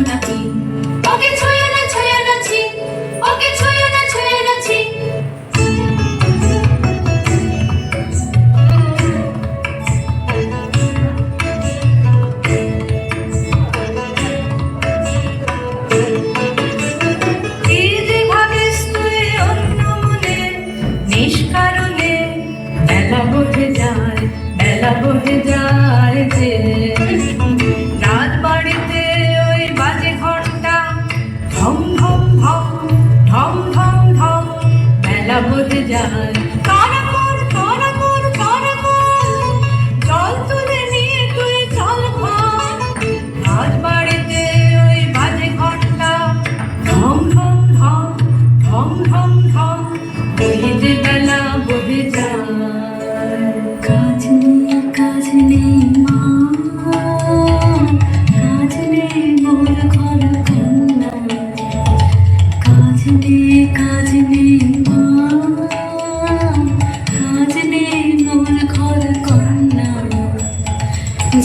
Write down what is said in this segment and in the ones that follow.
নাকি, ওকে ছুঁয়ো না ছি, ওকে ছুঁয়ো না ছি। নিষ্কারণে বেলা বহে যায় যে রাত বাড়িতে ওই বাজে ঘন্টা ঢং ঢং ঢং ঢং ঢং ঢং বেলা বহে যায়। কারাকর কারাকর কারাকর জল তুলে নিয়ে তুই চল ঘর। রাত বাড়িতে ওই বাজে ঘন্টা ঢং ঢং ঢং ঢং ঢং ঢং বহে যে বেলা বহে যায়। কাজ নেই মা, কাজ নেই মোর ঘর কন্যা, কাজ নেই মা, কাজ নেই মোর ঘর কন্যা।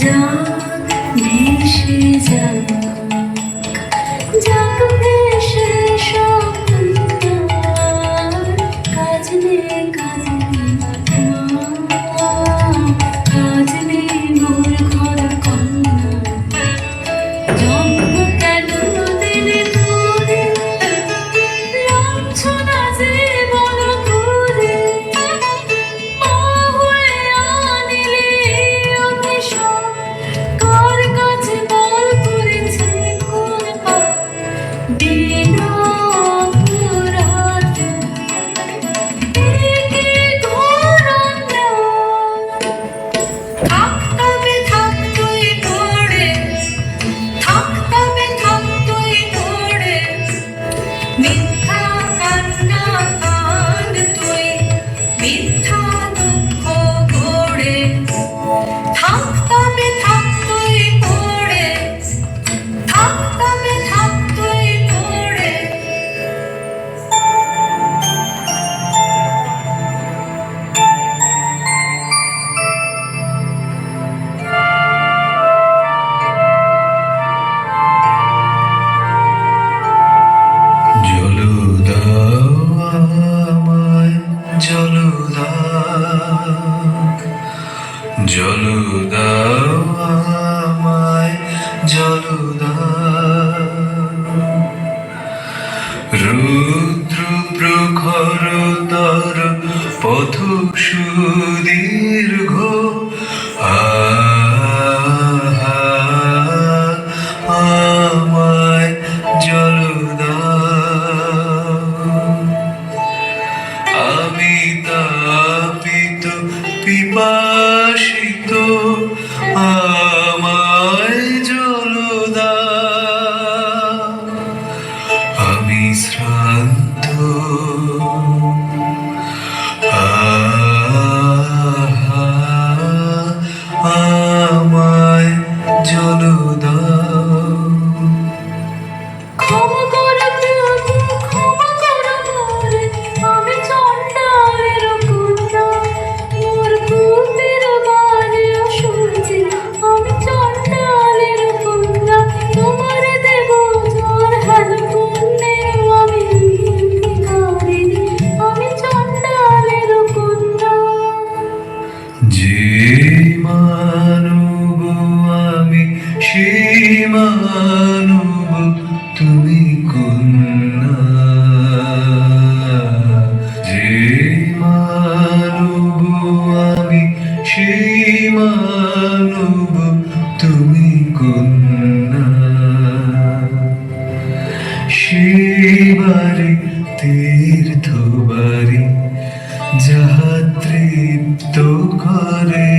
যাক ভেসে যাক, যাক ভেসে সব কাজ নেই মা, কাজ নেই মোর ঘর কন্যা। জন্ম কেন দিলে তোরে, লাঞ্ছনা যে বড় করে, মা হয়ে আনিলে অভিশাপ, কার কাছে বল করেছি কোন পাপ, বিনা অপরাধে একে ঘোর অন্যায়। থাক তবে থাক তুই পড়ে, থাক তবে থাক তুই পড়ে, মিথ্যা কান্না কাঁদ তুই, মিথ্যা দুঃখ গড়ে। থাক তবে থাক তুই পড়ে, থাক তবে থাক তুই পড়ে। জল দাও আমায়, জল দাও, জল দাও আমায়, জল দাও। রুদ্র প্রখরতর পথ সুদীর্ঘ, আমায় জল দাও। আমি তাপিত পিপাসিত, আমায় জল দাও। আমি শ্রান্ত, আমায় জল দাও। ক্ষমা কর প্রভু, ক্ষমা কর মোরে, আমি চণ্ডালের কন্যা, মোর বুকের বাজে অসুচি, আমি চণ্ডালের কন্যা। তোমার দেব জোর হেল পুণ্যে, আমি ভিখারিণী, আমি চণ্ডালের কন্যা। যে মানব আমি সেই মানব তুমি কন্যা। যে মানব আমি সেই মানব তুমি কন্যা। সেবারে তীর্থবারি যাহা তৃপ্ত করে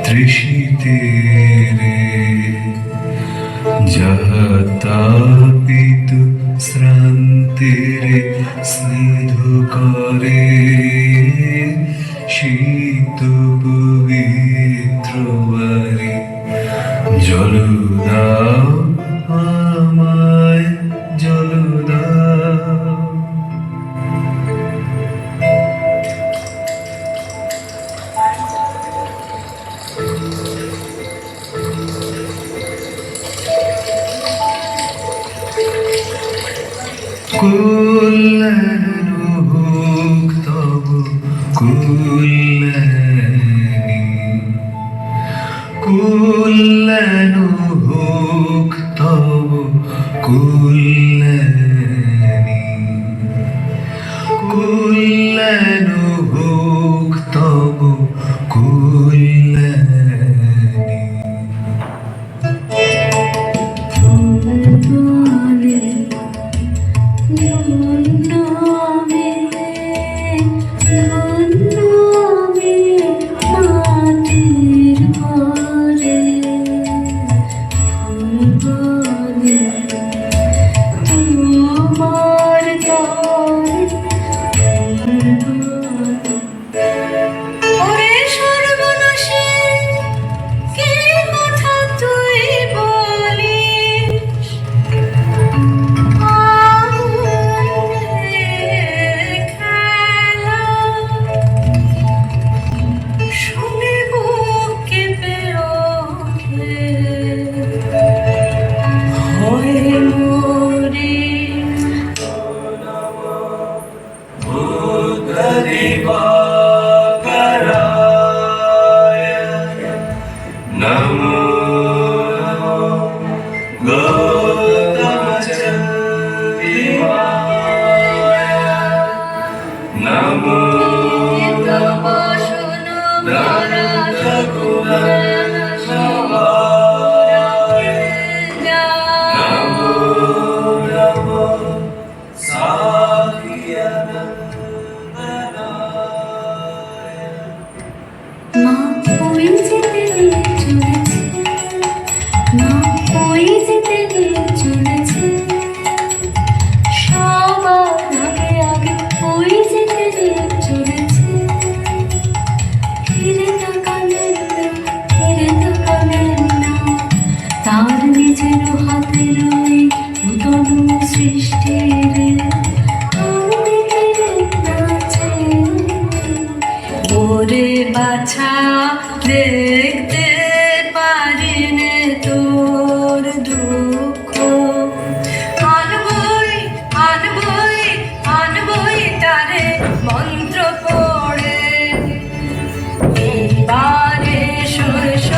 তৃষিতে রে, যাহা তাপিত শ্রান্তিরে স্নিগ্ধ করে, শীত পবিত্র বারি। জল দাও আমায়, জল দাও। কল্যাণ হোক তব কল্যাণী, কল্যাণ হোক তব কল্যাণী, কল্যাণ হোক তব কল্যাণী। ওরে সর্বনাশী, কি কথা তুই বলিস? আগুনের খেলা শুনে বুক কেঁপে ওঠে, ভয়ে মরি। নমো গৌতমচন্দ্রিমায়, নমো তব শোনো নন্দকুমারায়, নমো নমো সাহিয়ানন্দনায়। মা ওই যেতে চলেছে, মা ওই যেতে চলেছে, সবার আগে আগে ওই যেতে চলেছে। ফিরে তাকালেন না, ফিরে তাকালেন না, তার নিজের হাতের ওই নূতন সৃষ্টির আর দেখলেন না চেয়ে। ওরে বাছা, দেখতে পারিনে তোর দুঃখ, আনবই আনবই আনবই তারে মন্ত্র পড়ে। এইবারে শৈশ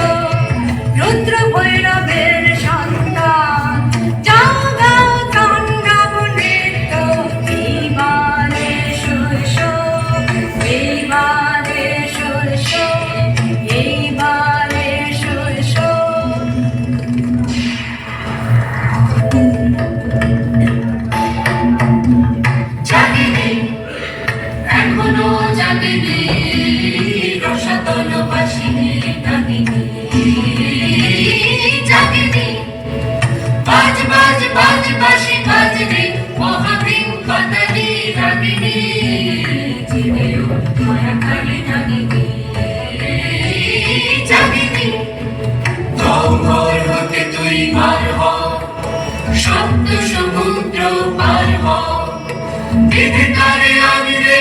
রুদ্র ভৈরবের সন্তান, যাও গাও গান গাও নৃত্য। এইবারে শৈশ, এইবারে শৈশ, এইবারে শৈশ। জাগিনি, এখনো জাগিনি, রসাতল বাসিনী নাগিনী। জাগিনি, বাজ বাজ বাজ বাঁশি বাজনি, মহাবীর কাতালি রাগিনী। জিবে মায়া কালী নাগিনী। জাগিনি, জঙ্গল হতে তুই বার হ, সপ্ত সমুদ্র পার হ। বিধিতারে আমি রে,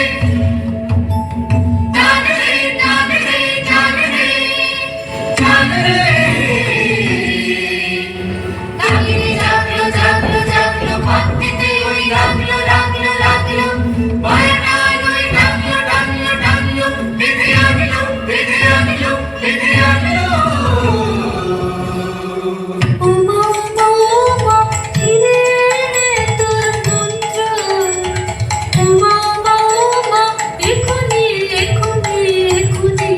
টান রে টান রে টান রে টান রে। নাগিনী জাগলো জাগলো জাগলো, ভক্তিতে ওই লাগলো লাগলো লাগলো। মায়ানার ওই ডাকলো ডাকলো ডাকলো, বিধি আনলো বিধি আনলো বিধি আনলো। ওমা ওমা ফিরে এনে তোর মন্ত্র, ওমা ওমা এখুনি এখুনি এখুনি।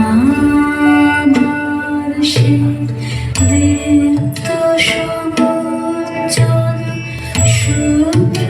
আমার সে দীপ্ত সমুজ্জ্বল শুভ্র